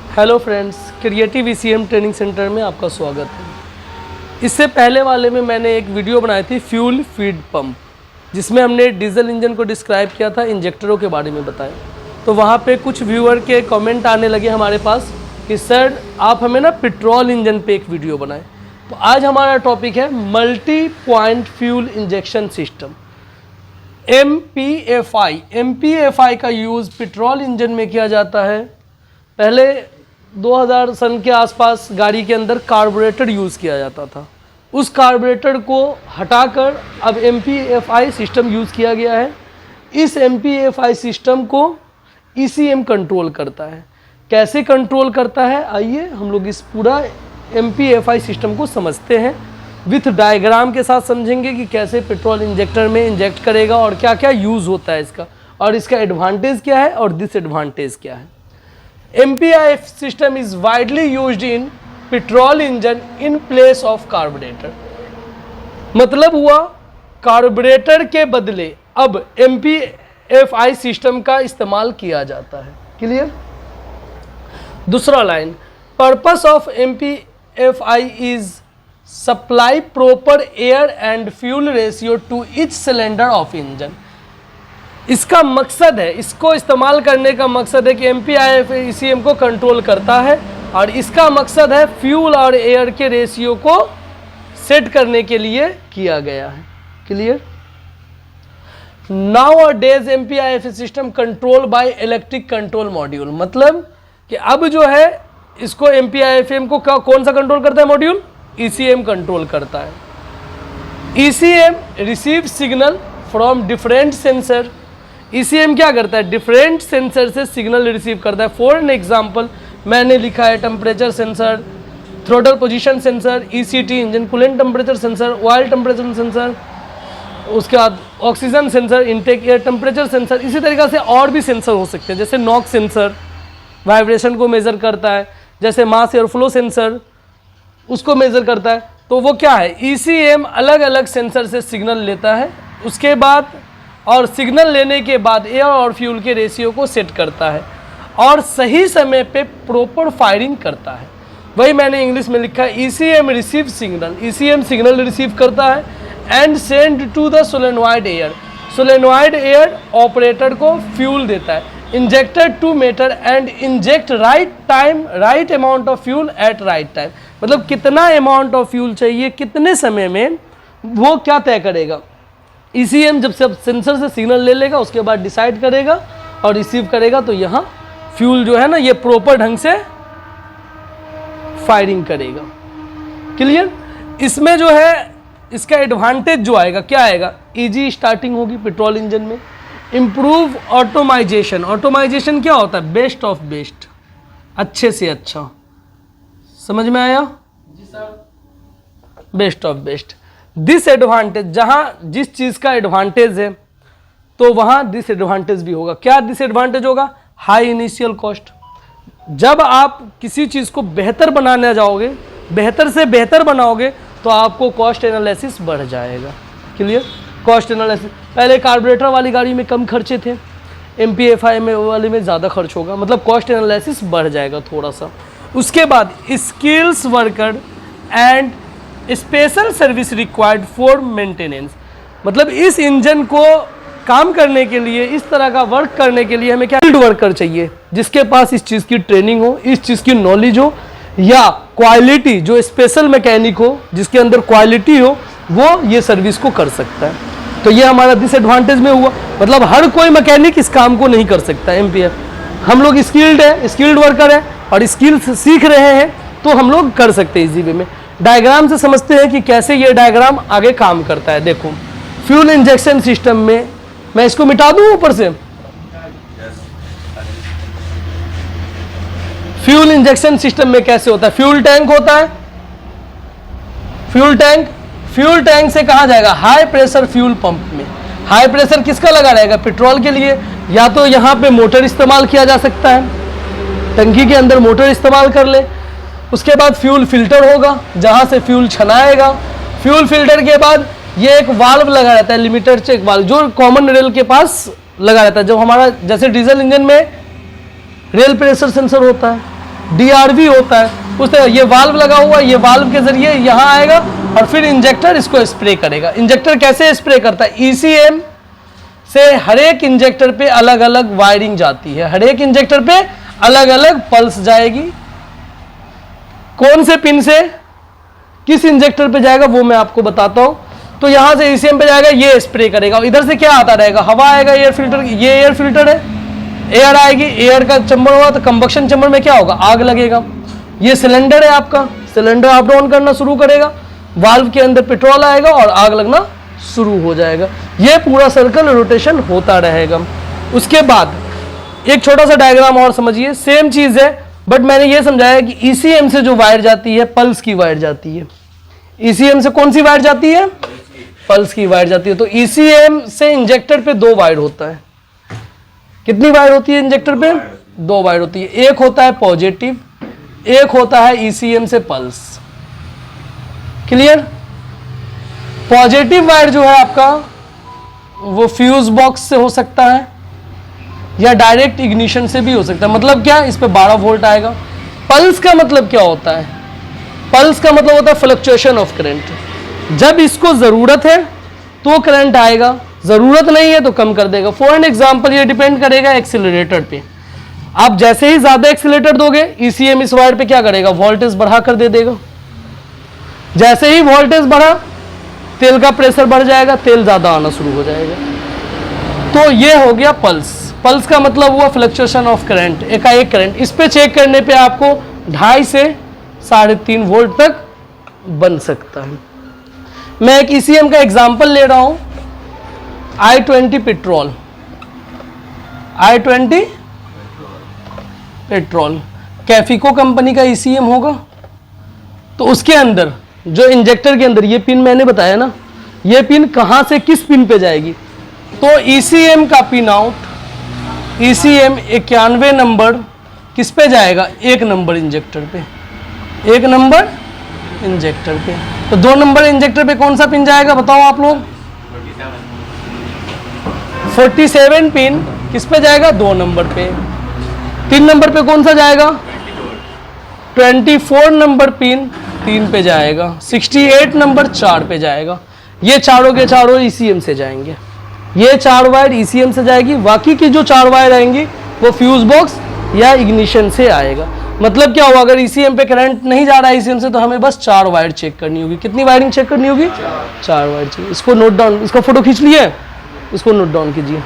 Hello friends, creative ECM training centre में आपका स्वागत है। इससे पहले वाले में मैंने एक वीडियो बनाई थी फ्यूल फीड पंप, जिसमें हमने डीजल इंजन को डिस्क्राइब किया था, इंजेक्टरों के बारे में बताया। तो वहाँ पे कुछ व्यूअर के कमेंट आने लगे हमारे पास कि सर आप हमें ना पेट्रोल इंजन पे एक वीडियो बनाएं। तो आज हमारा टॉपिक है multi point fuel injection system, MPFI का यूज़ पेट्रोल इंजन में किया जाता है। पहले 2000 सन के आसपास गाड़ी के अंदर कार्बोरेटर यूज़ किया जाता था। उस कार्बोरेटर को हटाकर अब MPFI सिस्टम यूज़ किया गया है। इस MPFI सिस्टम को ECM कंट्रोल करता है। कैसे कंट्रोल करता है, आइए हम लोग इस पूरा MPFI सिस्टम को समझते हैं। विथ डायग्राम के साथ समझेंगे कि कैसे पेट्रोल इंजेक्टर में इंजेक्ट करेगा और क्या क्या यूज़ होता है इसका, और इसका एडवांटेज क्या है और डिसएडवांटेज क्या है। MPFI system is widely used in petrol engine in place of carburetor। मतलब हुआ कार्बोरेटर के बदले अब MPFI सिस्टम का इस्तेमाल किया जाता है। क्लियर। दूसरा line, purpose of MPFI is supply proper air and fuel ratio two each cylinder of engine. इसका मकसद है, इसको इस्तेमाल करने का मकसद है कि MPFI ECM को कंट्रोल करता है, और इसका मकसद है फ्यूल और एयर के रेशियो को सेट करने के लिए किया गया है। Clear. Nowadays MPFI system control by electric control module. मतलब कि अब जो है इसको MPFI को कौन सा कंट्रोल करता है मॉड्यूल, ECM कंट्रोल करता है। ECM receive signal from different sensor. ECM क्या करता है, डिफरेंट सेंसर से सिग्नल रिसीव करता है। फॉर एन एग्जांपल मैंने लिखा है temperature sensor, throttle position sensor, ECT engine coolant temperature sensor, oil temperature sensor, उसके बाद oxygen sensor, intake air temperature sensor. इसी तरीक़े से और भी सेंसर हो सकते हैं, जैसे नॉक्स सेंसर वाइब्रेशन को मेज़र करता है, जैसे मास एयर फ्लो सेंसर उसको मेज़र करता है। तो वो क्या है, ECM अलग अलग सेंसर से सिग्नल लेता है, उसके बाद और सिग्नल लेने के बाद एयर और फ्यूल के रेशियो को सेट करता है और सही समय पे प्रॉपर फायरिंग करता है। वही मैंने इंग्लिश में लिखा है, ECM receive signal. ECM signal receive करता है and send to the solenoid air. Solenoid air operator को फ्यूल देता है। Injector to meter and inject right amount of fuel at right time. मतलब कितना अमाउंट ऑफ फ्यूल चाहिए कितने समय में, वो क्या तय करेगा। ECM जब सब सेंसर से सिग्नल ले लेगा, उसके बाद डिसाइड करेगा और रिसीव करेगा, तो यहाँ फ्यूल जो है ना ये प्रॉपर ढंग से फायरिंग करेगा। क्लियर। इसमें जो है इसका एडवांटेज जो आएगा, क्या आएगा, इजी स्टार्टिंग होगी पेट्रोल इंजन में। Improve automisation. ऑटोमाइजेशन क्या होता है, बेस्ट ऑफ बेस्ट, अच्छे से अच्छा। समझ में आया जी sir, best of best. Disadvantage, जहाँ जिस चीज़ का एडवांटेज है तो वहाँ डिसएडवांटेज भी होगा। क्या डिसएडवांटेज होगा, हाई इनिशियल कॉस्ट। जब आप किसी चीज़ को बेहतर बनाने जाओगे, बेहतर से बेहतर बनाओगे, तो आपको कॉस्ट एनालिसिस बढ़ जाएगा। क्लियर। कॉस्ट एनालिसिस, पहले कार्बोरेटर वाली गाड़ी में कम खर्चे थे, MPFI में वाले में ज़्यादा खर्च होगा, मतलब कॉस्ट एनालिसिस बढ़ जाएगा थोड़ा सा। उसके बाद skills worker and special service required for maintenance. मतलब इस इंजन को काम करने के लिए, इस तरह का वर्क करने के लिए हमें क्या, फील्ड वर्कर चाहिए, जिसके पास इस चीज़ की ट्रेनिंग हो, इस चीज़ की नॉलेज हो, या क्वालिटी जो स्पेशल मैकेनिक हो, जिसके अंदर क्वालिटी हो, वो ये सर्विस को कर सकता है। तो ये हमारा डिसएडवांटेज में हुआ। मतलब हर कोई मैकेनिक इस काम को नहीं कर सकता। MPF हम लोग स्किल्ड है, स्किल्ड वर्कर है और स्किल्स सीख रहे हैं, तो हम लोग कर सकते हैं इजी वे में। डायग्राम से समझते हैं कि कैसे ये डायग्राम आगे काम करता है। देखो, फ्यूल इंजेक्शन सिस्टम में, मैं इसको मिटा दूं ऊपर से, फ्यूल इंजेक्शन सिस्टम में कैसे होता है, फ्यूल टैंक होता है। फ्यूल टैंक से कहाँ जाएगा, हाई प्रेशर फ्यूल पंप में। हाई प्रेशर किसका लगा रहेगा, पेट्रोल के लिए। या तो यहाँ पे मोटर इस्तेमाल किया जा सकता है, टंकी के अंदर मोटर इस्तेमाल कर ले। उसके बाद फ्यूल फिल्टर होगा, जहाँ से फ्यूल छनाएगा। फ्यूल फिल्टर के बाद ये एक वाल्व लगा रहता है, लिमिटर चेक वाल्व, जो कॉमन रेल के पास लगा रहता है। जब हमारा जैसे डीजल इंजन में रेल प्रेशर सेंसर होता है, DRV होता है उस तरह। ये वाल्व लगा हुआ, ये वाल्व के जरिए यहाँ आएगा और फिर इंजेक्टर इसको स्प्रे करेगा। इंजेक्टर कैसे स्प्रे करता है? ECM से हर एक इंजेक्टर पे अलग अलग वायरिंग जाती है, हर एक इंजेक्टर पे अलग अलग पल्स जाएगी। कौन से पिन से किस इंजेक्टर पे जाएगा वो मैं आपको बताता हूं। तो यहां से ECM पे जाएगा, ये स्प्रे करेगा, इधर से क्या आता रहेगा? हवा आएगा एयर फिल्टर, ये एयर फिल्टर है, एयर आएगी, एयर का चैम्बर हुआ तो कंबक्शन चैम्बर में क्या होगा? आग लगेगा। ये सिलेंडर है आपका, सिलेंडर अप डाउन करना शुरू करेगा, वाल्व के अंदर पेट्रोल आएगा और आग लगना शुरू हो जाएगा। ये पूरा सर्कल रोटेशन होता रहेगा। उसके बाद एक छोटा सा डायग्राम और समझिए, सेम चीज है बट मैंने ये समझाया कि ECM से जो वायर जाती है पल्स की वायर जाती है। ECM से कौन सी वायर जाती है? पल्स की वायर जाती है। तो ECM से इंजेक्टर पे 2 वायर होता है। कितनी वायर होती है इंजेक्टर पे? 2 वायर होती है। एक होता है पॉजिटिव, एक होता है ECM से पल्स। क्लियर? पॉजिटिव वायर जो है आपका वो फ्यूज बॉक्स से हो सकता है या डायरेक्ट इग्निशन से भी हो सकता है। मतलब क्या? इस पे 12 वोल्ट आएगा। पल्स का मतलब क्या होता है? पल्स का मतलब होता है फ्लक्चुएशन ऑफ करंट। जब इसको जरूरत है तो करंट आएगा, जरूरत नहीं है तो कम कर देगा। फॉर एन एग्जांपल, ये डिपेंड करेगा एक्सीलरेटर पे। आप जैसे ही ज्यादा एक्सीलरेटर दोगे ECM इस वायर पे क्या करेगा? वोल्टेज बढ़ा कर दे देगा। जैसे ही वोल्टेज बढ़ा तेल का प्रेशर बढ़ जाएगा, तेल ज्यादा आना शुरू हो जाएगा। तो ये हो गया पल्स। पल्स का मतलब हुआ फ्लक्चुएशन ऑफ करंट, एकाएक करंट। इस पे चेक करने पे आपको 2.5 से 3.5 वोल्ट तक बन सकता है। मैं एक ECM का एग्जांपल ले रहा हूं, I-20 पेट्रोल। I-20 पेट्रोल कैफिको कंपनी का ECM होगा। तो उसके अंदर जो इंजेक्टर के अंदर ये पिन मैंने बताया ना, ये पिन कहां से किस पिन पे जाएगी? तो ECM का पिन आउट, ECM 91 नंबर किस पे जाएगा? 1 नंबर इंजेक्टर पे, 1 नंबर इंजेक्टर पे। तो 2 नंबर इंजेक्टर पे कौन सा पिन जाएगा बताओ आप लोग? 47 पिन किस पे जाएगा? 2 नंबर पे। 3 नंबर पे कौन सा जाएगा? 24 नंबर पिन 3 पे जाएगा। 68 नंबर 4 पे जाएगा। ये चारों के चारों ECM से जाएंगे। ये 4 वायर ECM से जाएगी, बाकी की जो 4 वायर आएंगी वो फ्यूज बॉक्स या इग्निशन से आएगा। मतलब क्या हुआ? अगर ECM पे करंट नहीं जा रहा है ECM से तो हमें बस 4 वायर चेक करनी होगी। कितनी वायरिंग चेक करनी होगी? 4 वायर चाहिए। इसको नोट डाउन, इसका फोटो खींच लिए, इसको नोट डाउन कीजिए।